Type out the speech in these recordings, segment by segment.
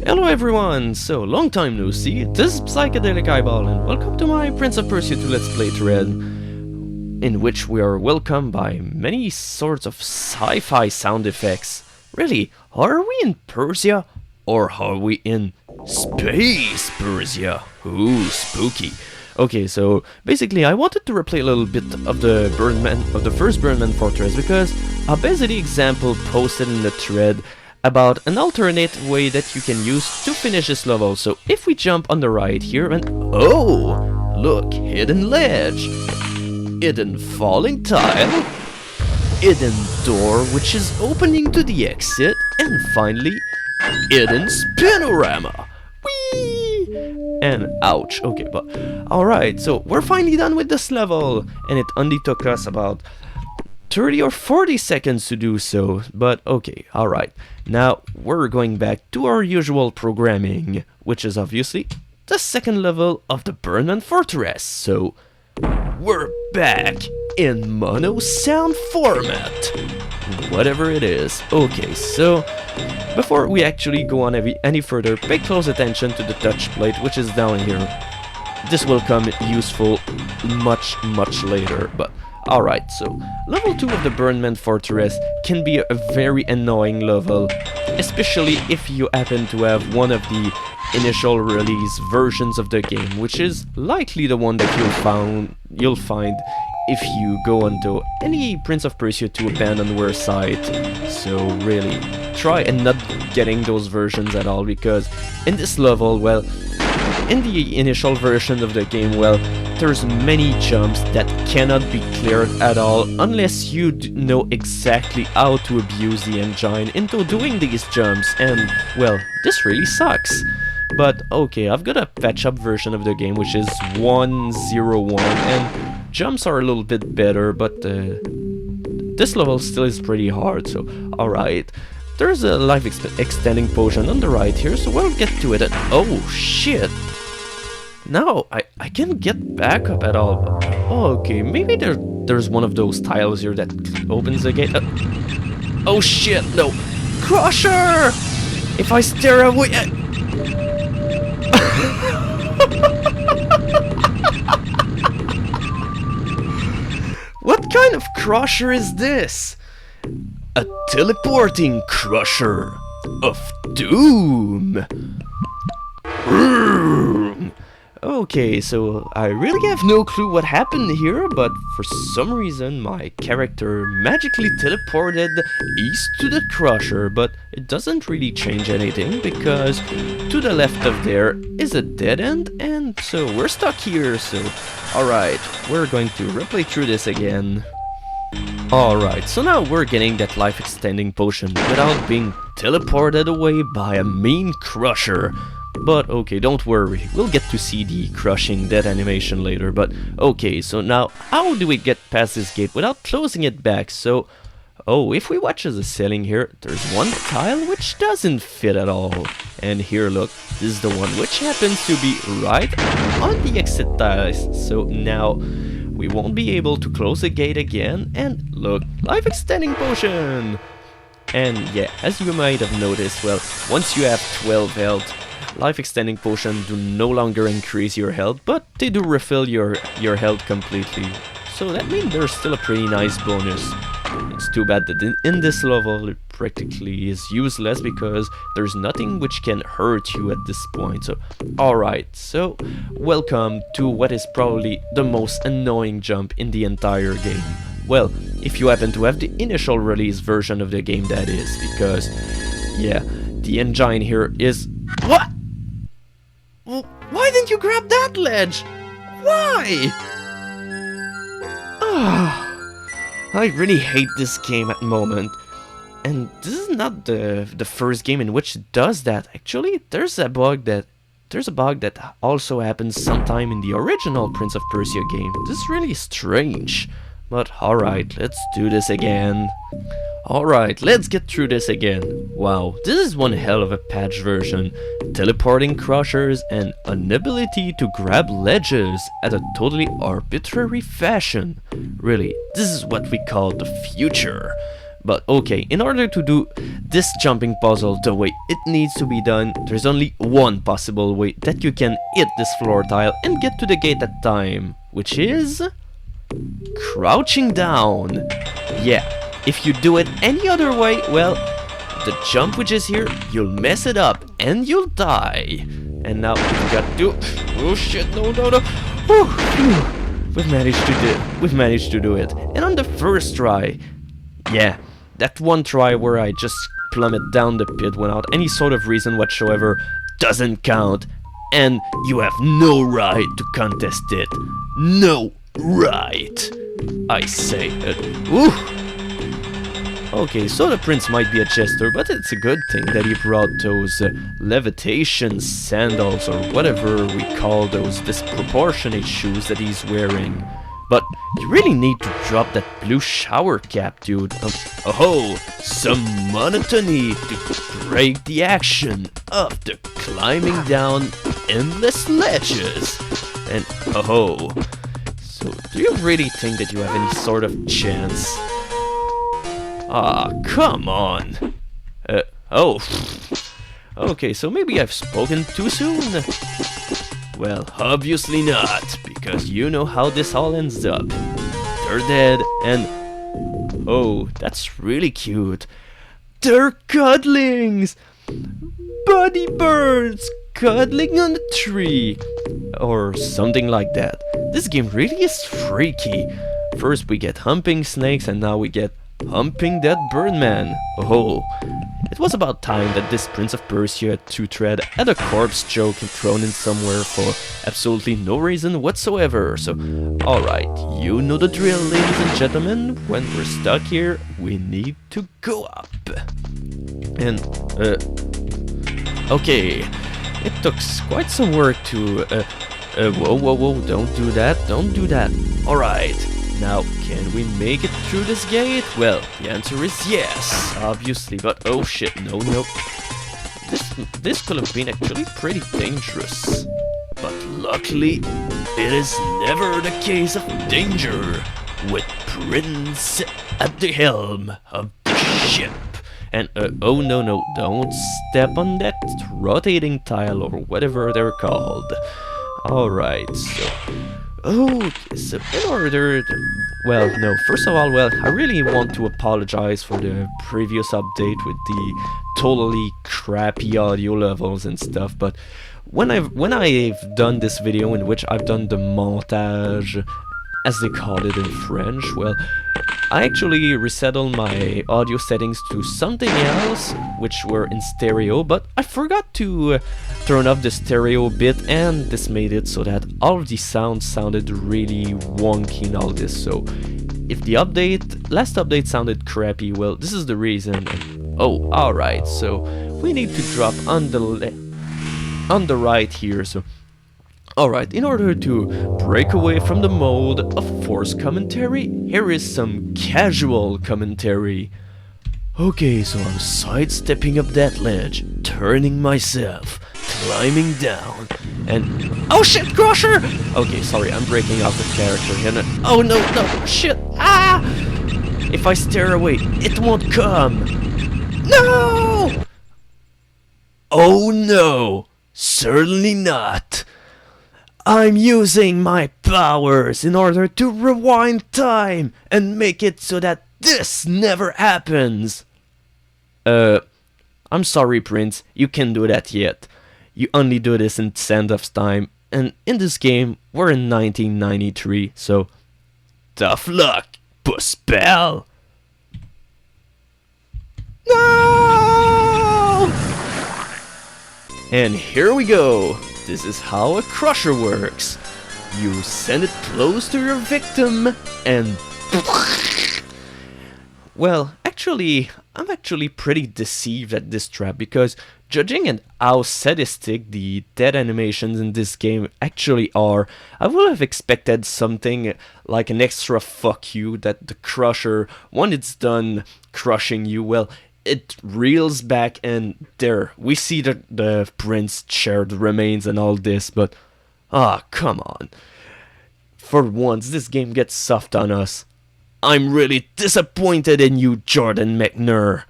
Hello everyone! So, long time no see, this is Psychedelic Eyeball and welcome to my Prince of Persia 2 Let's Play thread, in which we are welcomed by many sorts of sci-fi sound effects. Really, are we in Persia? Or are we in Space Persia? Ooh, spooky. Okay, so basically I wanted to replay a little bit of the first Birdman fortress because I basically example posted in the thread about an alternate way that you can use to finish this level. So if we jump on the right here and oh, look, hidden ledge, hidden falling tile, hidden door which is opening to the exit, and finally hidden spinorama. Whee! And ouch. Okay, but alright, so we're finally done with this level, and it only took us about 30 or 40 seconds to do so, but okay, alright. Now, we're going back to our usual programming, which is obviously the second level of the Birdman Fortress. So, we're back in mono sound format, whatever it is. Okay, so before we actually go on any further, pay close attention to the touch plate, which is down here. This will come useful much later, but alright, so level 2 of the Birdman Fortress can be a very annoying level, especially if you happen to have one of the initial release versions of the game, which is likely the one that you'll find if you go onto any Prince of Persia 2 abandonware site. So really, try and not getting those versions at all, because in this level, well, in the initial version of the game, well, there's many jumps that cannot be cleared at all unless you know exactly how to abuse the engine into doing these jumps, and well, this really sucks. But okay, I've got a patch up version of the game which is 1.01, and jumps are a little bit better, but this level still is pretty hard, so alright. There's a life extending potion on the right here, so we'll get to it. And oh shit! Now I can't get back up at all. Oh, okay, maybe there's one of those tiles here that opens the gate. Oh shit! No, Crusher! If I stare away. What kind of crusher is this? A teleporting crusher of doom. Okay, so I really have no clue what happened here, but for some reason my character magically teleported east to the crusher, but it doesn't really change anything because to the left of there is a dead end, and so we're stuck here. So alright, we're going to replay through this again. Alright, so now we're getting that life extending potion without being teleported away by a mean crusher. But okay, don't worry, we'll get to see the crushing dead animation later. But okay, so now how do we get past this gate without closing it back? So, oh, if we watch as a ceiling here, there's one tile which doesn't fit at all. And here, look, this is the one which happens to be right on the exit tiles. So now we won't be able to close the gate again. And look, life extending potion! And yeah, as you might have noticed, well, once you have 12 health, life extending potion do no longer increase your health, but they do refill your health completely. So that means there's still a pretty nice bonus. It's too bad that in this level it practically is useless because there's nothing which can hurt you at this point. So alright, so welcome to what is probably the most annoying jump in the entire game. Well, if you happen to have the initial release version of the game, that is, because yeah, the engine here is... What? Why didn't you grab that ledge? Why? I really hate this game at the moment. And this is not the first game in which it does that. Actually, there's a bug that also happens sometime in the original Prince of Persia game. This is really strange. But alright, let's do this again. Alright, let's get through this again. Wow, this is one hell of a patch version. Teleporting crushers and an ability to grab ledges at a totally arbitrary fashion. Really, this is what we call the future. But okay, in order to do this jumping puzzle the way it needs to be done, there's only one possible way that you can hit this floor tile and get to the gate at time, which is crouching down. Yeah, if you do it any other way, well, the jump which is here, you'll mess it up and you'll die. And now we've got to... Oh shit, no. Whew, phew. We've managed to do it. And on the first try, yeah, that one try where I just plummet down the pit without any sort of reason whatsoever doesn't count. And you have no right to contest it. No right, I say it. Ooh. Okay, so the prince might be a jester, but it's a good thing that he brought those levitation sandals, or whatever we call those disproportionate shoes that he's wearing. But you really need to drop that blue shower cap, dude. Oh, some monotony to break the action of the climbing down endless ledges. And oh, so do you really think that you have any sort of chance? Ah, come on. Oh. Okay, so maybe I've spoken too soon? Well, obviously not, because you know how this all ends up. They're dead, and... Oh, that's really cute. They're cuddlings! Buddy birds cuddling on a tree. Or something like that. This game really is freaky. First we get humping snakes, and now we get humping that Birdman. Oh, it was about time that this Prince of Persia 2-thread had a corpse joke thrown in somewhere for absolutely no reason whatsoever. So, alright, you know the drill, ladies and gentlemen. When we're stuck here, we need to go up. And, okay, it took quite some work to, whoa, don't do that. Alright. Now, can we make it through this gate? Well, the answer is yes, obviously, but oh shit, no. This could have been actually pretty dangerous. But luckily, it is never the case of danger with Prince at the helm of the ship. And, oh no, don't step on that rotating tile or whatever they're called. Alright, so... Okay, so in order to, well, no, first of all, well, I really want to apologize for the previous update with the totally crappy audio levels and stuff, but when I've done this video in which I've done the montage, as they call it in French, well, I actually resettled my audio settings to something else, which were in stereo, but I forgot to turn off the stereo bit, and this made it so that all of the sounds sounded really wonky and all this. So if the last update sounded crappy, well, this is the reason. Oh, alright, so we need to drop on the right here, so alright, in order to break away from the mode of forced commentary, here is some casual commentary. Okay, so I'm sidestepping up that ledge, turning myself, climbing down, and... Oh shit, Crusher! Okay, sorry, I'm breaking off the character here. Oh no, shit! Ah! If I stare away, it won't come! No! Oh no! Certainly not! I'm using my powers in order to rewind time and make it so that this never happens. I'm sorry, Prince, you can't do that yet. You only do this in Sandov's time, and in this game, we're in 1993, so tough luck, puss pal. No! And here we go. This is how a crusher works. You send it close to your victim and... Well, actually, I'm actually pretty deceived at this trap because judging at how sadistic the death animations in this game actually are, I would have expected something like an extra fuck you that the crusher, when it's done crushing you, well, it reels back and there, we see the prince shared remains and all this, but come on. For once, this game gets soft on us. I'm really disappointed in you, Jordan McNair.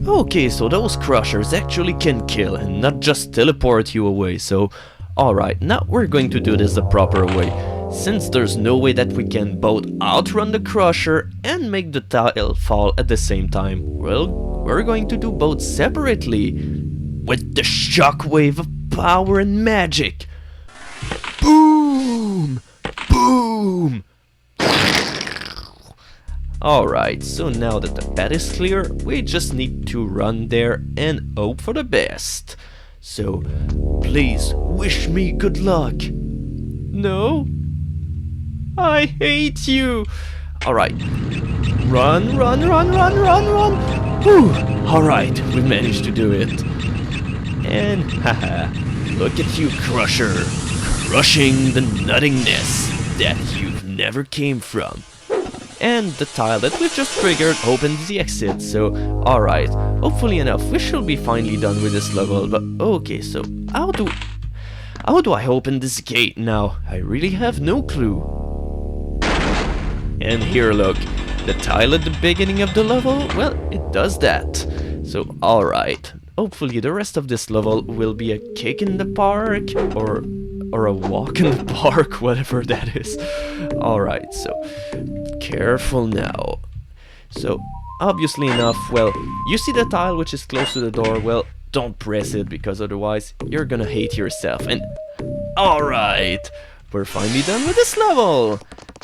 Okay, so those crushers actually can kill and not just teleport you away, so alright, now we're going to do this the proper way. Since there's no way that we can both outrun the crusher and make the tile fall at the same time, well, we're going to do both separately with the shockwave of power and magic. Boom! Boom! Alright, so now that the path is clear, we just need to run there and hope for the best. So, please wish me good luck. No? I hate you! Alright. Run, run, run, run, run, run! Whew! Alright, we managed to do it. And haha, look at you, Crusher, crushing the nothingness that you've never came from. And the tile that we've just triggered opens the exit, so alright, hopefully enough, we should be finally done with this level, but okay, so how do I open this gate now? I really have no clue. And here, look, the tile at the beginning of the level, well, it does that. So alright, hopefully the rest of this level will be a kick in the park, or a walk in the park, whatever that is. Alright, so careful now. So obviously enough, well, you see the tile which is close to the door, well, don't press it because otherwise you're gonna hate yourself. And alright, we're finally done with this level.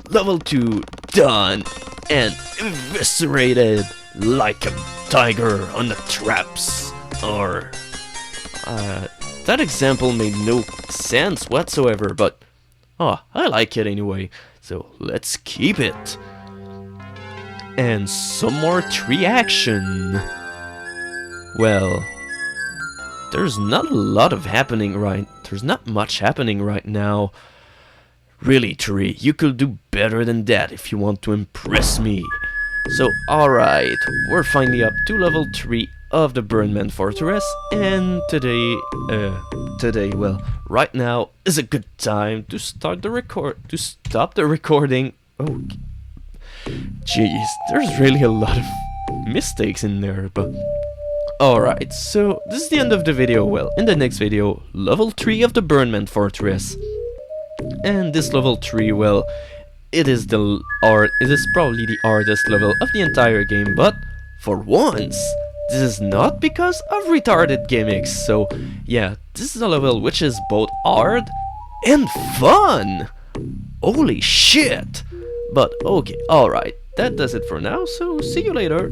Level 2 done and eviscerated like a tiger on the traps. Or that example made no sense whatsoever, but I like it anyway, so let's keep it. And some more tree action. Well, there's not much happening right now. Really, Tree, you could do better than that if you want to impress me. So alright, we're finally up to level 3 of the Birdmen Fortress, and today, well, right now is a good time to stop the recording. Oh, jeez, there's really a lot of mistakes in there, but alright, so this is the end of the video. Well, in the next video, level 3 of the Birdmen Fortress. And this level 3, well, it is probably the hardest level of the entire game, but for once, this is not because of retarded gimmicks. So yeah, this is a level which is both hard and fun. Holy shit! But okay, alright, that does it for now, so see you later.